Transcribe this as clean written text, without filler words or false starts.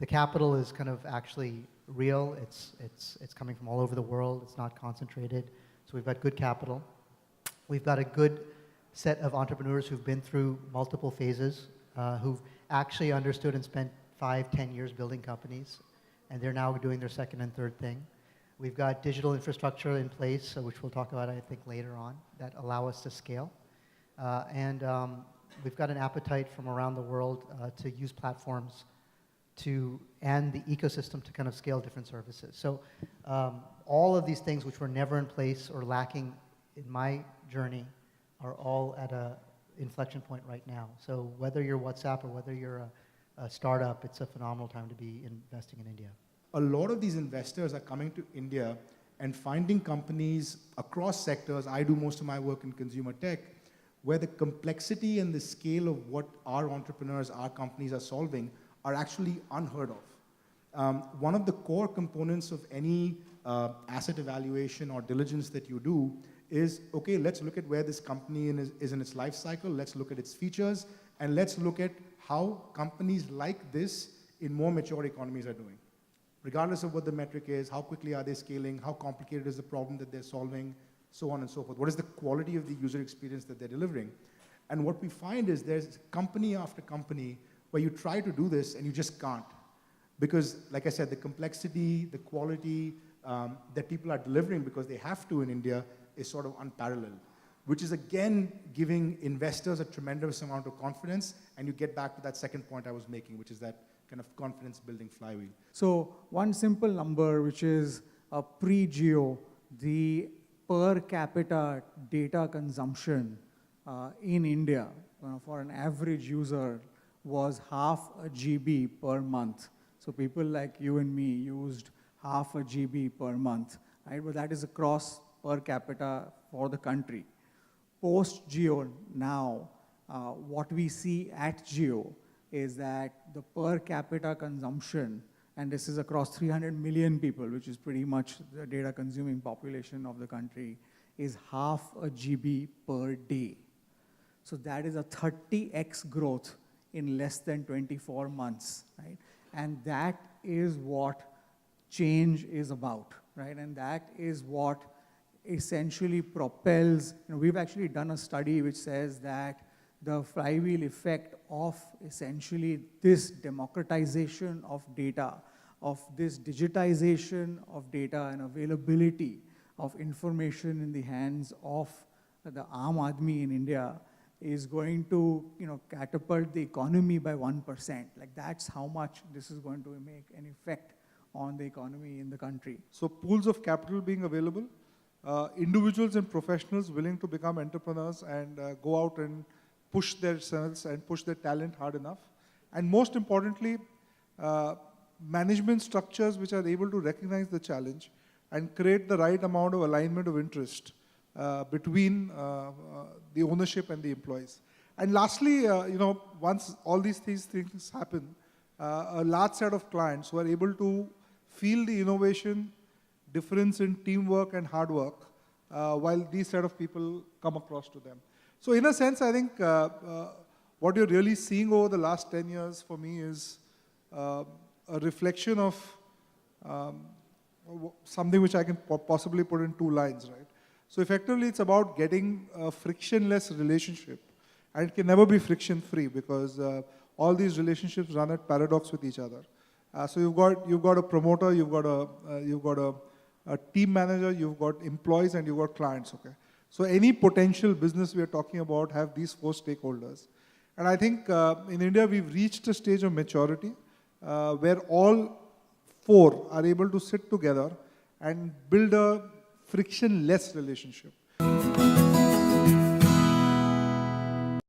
The capital is kind of actually real. It's coming from all over the world. It's not concentrated. So we've got good capital. We've got a good set of entrepreneurs who've been through multiple phases, who've actually understood and spent 5, 10 years building companies, and they're now doing their second and third thing. We've got digital infrastructure in place, which we'll talk about, I think, later on, that allow us to scale. And we've got an appetite from around the world to use platforms and the ecosystem to kind of scale different services. So all of these things which were never in place or lacking in my journey are all at an inflection point right now. So whether you're WhatsApp or whether you're a startup, it's a phenomenal time to be investing in India. A lot of these investors are coming to India and finding companies across sectors. I do most of my work in consumer tech, where the complexity and the scale of what our entrepreneurs, our companies are solving are actually unheard of. One of the core components of any asset evaluation or diligence that you do is, okay, let's look at where this company is in its life cycle, let's look at its features, and let's look at how companies like this in more mature economies are doing. Regardless of what the metric is, how quickly are they scaling, how complicated is the problem that they're solving, so on and so forth. What is the quality of the user experience that they're delivering? And what we find is there's company after company where you try to do this and you just can't. Because, like I said, the complexity, the quality that people are delivering because they have to in India is sort of unparalleled, which is again giving investors a tremendous amount of confidence, and you get back to that second point I was making, which is that kind of confidence building flywheel. So one simple number, which is pre-geo, the per capita data consumption in India for an average user was half a GB per month. So people like you and me used half a GB per month, right? But that is across per capita for the country. Post-geo now, what we see at geo is that the per capita consumption, and this is across 300 million people, which is pretty much the data consuming population of the country, is half a GB per day. So that is a 30x growth in less than 24 months, right? And that is what change is about, right? And that is what essentially propels, we've actually done a study which says that the flywheel effect of essentially this democratization of data, of this digitization of data and availability of information in the hands of the Aam Aadmi in India is going to catapult the economy by 1%. Like that's how much this is going to make an effect on the economy in the country. So pools of capital being available, individuals and professionals willing to become entrepreneurs and go out and push themselves and push their talent hard enough. And most importantly, management structures which are able to recognize the challenge and create the right amount of alignment of interest between the ownership and the employees. And lastly, once all these things happen, a large set of clients who are able to feel the innovation, difference in teamwork and hard work, while these set of people come across to them. So in a sense, I think what you're really seeing over the last 10 years for me is a reflection of something which I can possibly put in 2 lines, right? So effectively, it's about getting a frictionless relationship. And it can never be friction-free because all these relationships run at paradox with each other. So you've got a promoter, you've got a team manager, you've got employees, and you've got clients, okay? So any potential business we are talking about have these 4 stakeholders. And I think in India, we've reached a stage of maturity where all 4 are able to sit together and build a frictionless relationship.